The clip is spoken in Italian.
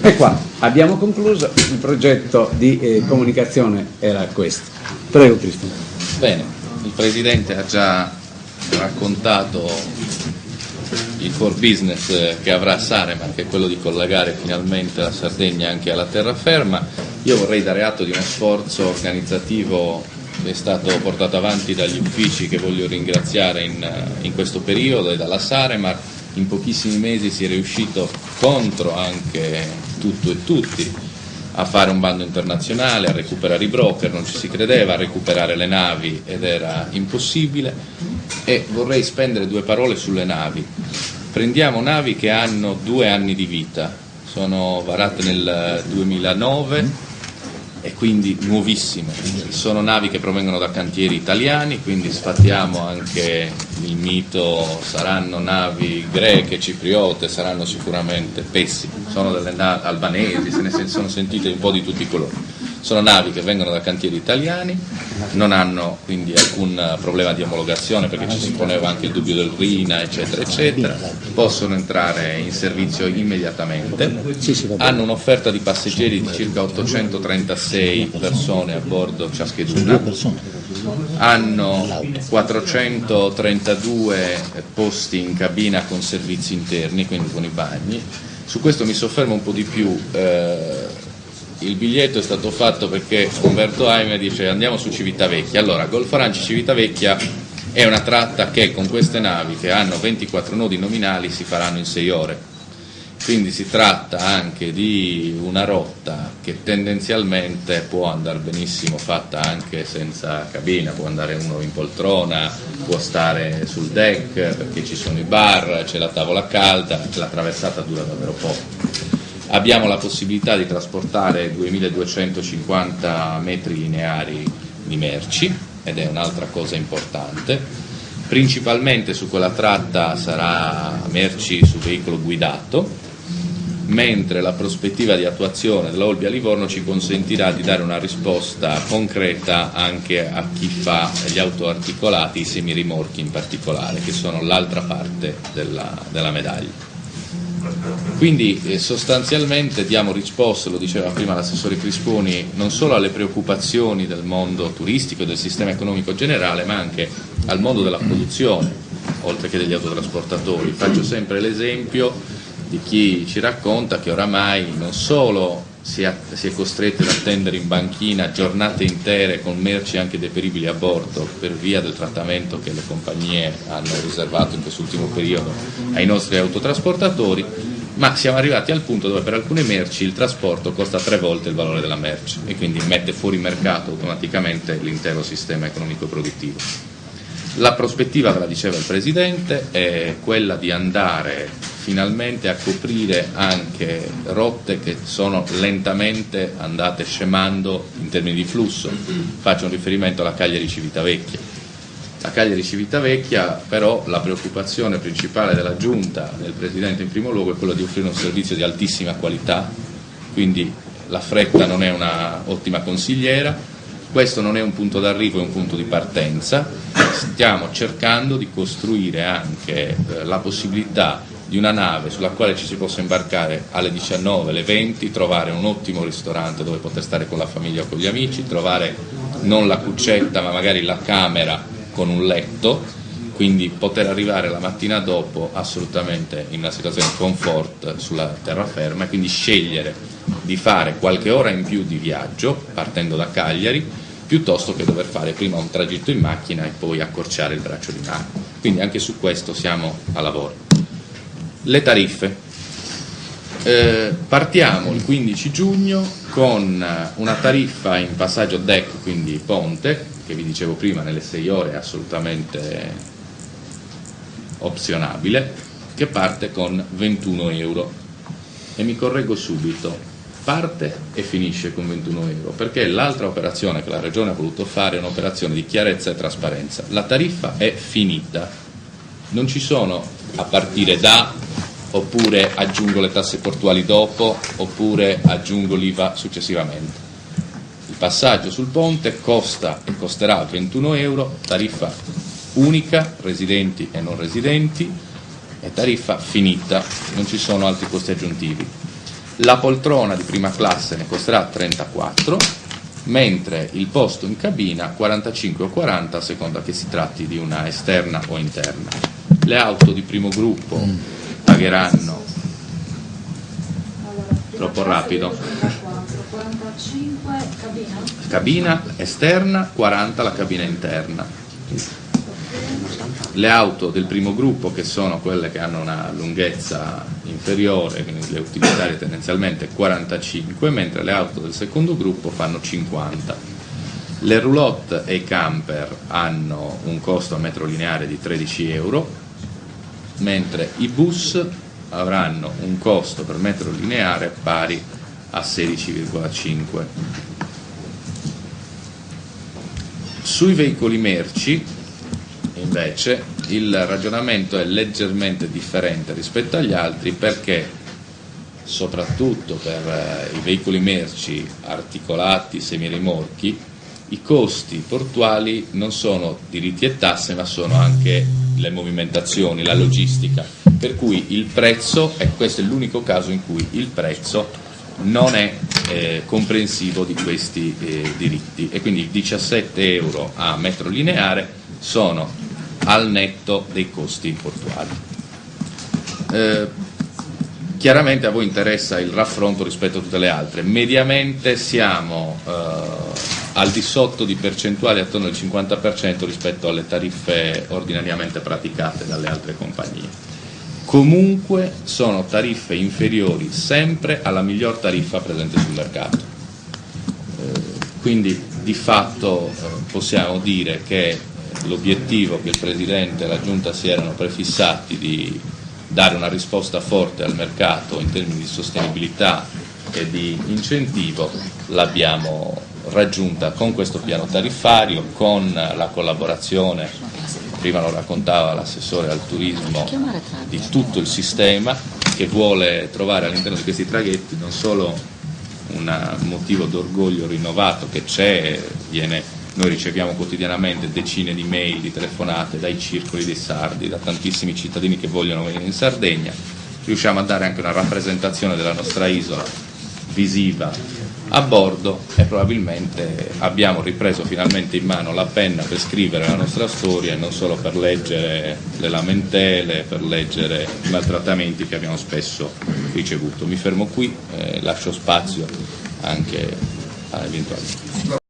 E qua abbiamo concluso, il progetto di comunicazione era questo. Prego Cristian. Bene, il Presidente ha già raccontato il core business che avrà Saremar, che è quello di collegare finalmente la Sardegna anche alla terraferma. Io vorrei dare atto di uno sforzo organizzativo che è stato portato avanti dagli uffici, che voglio ringraziare in questo periodo, e dalla Saremar. In pochissimi mesi si è riuscito, contro anche tutto e tutti, a fare un bando internazionale, a recuperare i broker, non ci si credeva, a recuperare le navi ed era impossibile. E vorrei spendere due parole sulle navi. Prendiamo navi che hanno 2 anni di vita, sono varate nel 2009 e quindi nuovissime. Sono navi che provengono da cantieri italiani, quindi sfattiamo anche il mito, saranno navi greche, cipriote, saranno sicuramente pessime, sono delle navi albanesi, se ne sono sentite un po' di tutti i colori. Sono navi che vengono da cantieri italiani, non hanno quindi alcun problema di omologazione, perché ci si poneva anche il dubbio del RINA, eccetera, eccetera, possono entrare in servizio immediatamente, hanno un'offerta di passeggeri di circa 836 persone a bordo ciascheduna, hanno 432 posti in cabina con servizi interni, quindi con i bagni. Su questo mi soffermo un po' di più. Il biglietto è stato fatto perché Umberto Aime dice andiamo su Civitavecchia. Allora, Golfo Aranci Civitavecchia è una tratta che con queste navi, che hanno 24 nodi nominali, si faranno in 6 ore. Quindi si tratta anche di una rotta che tendenzialmente può andare benissimo fatta anche senza cabina, può andare uno in poltrona, può stare sul deck perché ci sono i bar, c'è la tavola calda, la traversata dura davvero poco. Abbiamo la possibilità di trasportare 2250 metri lineari di merci, ed è un'altra cosa importante. Principalmente su quella tratta sarà merci su veicolo guidato, mentre la prospettiva di attuazione della Olbia Livorno ci consentirà di dare una risposta concreta anche a chi fa gli autoarticolati, i semirimorchi in particolare, che sono l'altra parte della medaglia. Quindi sostanzialmente diamo risposta, lo diceva prima l'assessore Crisponi, non solo alle preoccupazioni del mondo turistico e del sistema economico generale, ma anche al mondo della produzione, oltre che degli autotrasportatori. Faccio sempre l'esempio di chi ci racconta che oramai non solo si è costretti ad attendere in banchina giornate intere con merci anche deperibili a bordo per via del trattamento che le compagnie hanno riservato in quest'ultimo periodo ai nostri autotrasportatori, ma siamo arrivati al punto dove per alcune merci il trasporto costa 3 volte il valore della merce e quindi mette fuori mercato automaticamente l'intero sistema economico produttivo. La prospettiva, ve la diceva il Presidente, è quella di andare finalmente a coprire anche rotte che sono lentamente andate scemando in termini di flusso. Faccio un riferimento alla Cagliari-Civitavecchia. La Cagliari-Civitavecchia, però, la preoccupazione principale della Giunta, del Presidente in primo luogo, è quella di offrire un servizio di altissima qualità, quindi la fretta non è una ottima consigliera. Questo non è un punto d'arrivo, è un punto di partenza. Stiamo cercando di costruire anche la possibilità di una nave sulla quale ci si possa imbarcare alle 19, alle 20, trovare un ottimo ristorante dove poter stare con la famiglia o con gli amici, trovare non la cuccetta ma magari la camera con un letto, quindi poter arrivare la mattina dopo assolutamente in una situazione di comfort sulla terraferma e quindi scegliere di fare qualche ora in più di viaggio partendo da Cagliari piuttosto che dover fare prima un tragitto in macchina e poi accorciare il braccio di mare. Quindi anche su questo siamo a lavoro. Le tariffe. Partiamo il 15 giugno con una tariffa in passaggio deck, quindi ponte, che vi dicevo prima nelle 6 ore è assolutamente opzionabile, che parte con 21 euro. E mi correggo subito, parte e finisce con 21 euro, perché l'altra operazione che la Regione ha voluto fare è un'operazione di chiarezza e trasparenza. La tariffa è finita, non ci sono a partire da, oppure aggiungo le tasse portuali dopo, oppure aggiungo l'IVA successivamente. Il passaggio sul ponte costa e costerà 21 euro, tariffa unica, residenti e non residenti, e tariffa finita, non ci sono altri costi aggiuntivi. La poltrona di prima classe ne costerà 34, mentre il posto in cabina 45 o 40 a seconda che si tratti di una esterna o interna. Le auto di primo gruppo pagheranno troppo rapido. 45 Cabina esterna, 40 la cabina interna. Le auto del primo gruppo, che sono quelle che hanno una lunghezza inferiore, quindi le utilitarie tendenzialmente 45, mentre le auto del secondo gruppo fanno 50. Le roulotte e i camper hanno un costo a metro lineare di 13 euro, mentre i bus avranno un costo per metro lineare pari a 16,5. Sui veicoli merci invece il ragionamento è leggermente differente rispetto agli altri, perché soprattutto per i veicoli merci articolati, semirimorchi, i costi portuali non sono diritti e tasse, ma sono anche le movimentazioni, la logistica, per cui il prezzo, e questo è l'unico caso in cui il prezzo non è comprensivo di questi diritti, e quindi 17 euro a metro lineare sono al netto dei costi portuali. Chiaramente a voi interessa il raffronto rispetto a tutte le altre. Mediamente siamo al di sotto di percentuali attorno al 50% rispetto alle tariffe ordinariamente praticate dalle altre compagnie. Comunque sono tariffe inferiori sempre alla miglior tariffa presente sul mercato. Quindi di fatto possiamo dire che l'obiettivo che il Presidente e la Giunta si erano prefissati di dare una risposta forte al mercato in termini di sostenibilità e di incentivo l'abbiamo raggiunta con questo piano tariffario, con la collaborazione, prima lo raccontava l'assessore al turismo, di tutto il sistema, che vuole trovare all'interno di questi traghetti non solo un motivo d'orgoglio rinnovato che c'è, noi riceviamo quotidianamente decine di mail, di telefonate dai circoli dei sardi, da tantissimi cittadini che vogliono venire in Sardegna, riusciamo a dare anche una rappresentazione della nostra isola visiva a bordo, e probabilmente abbiamo ripreso finalmente in mano la penna per scrivere la nostra storia, e non solo per leggere le lamentele, per leggere i maltrattamenti che abbiamo spesso ricevuto. Mi fermo qui, lascio spazio anche a eventuali.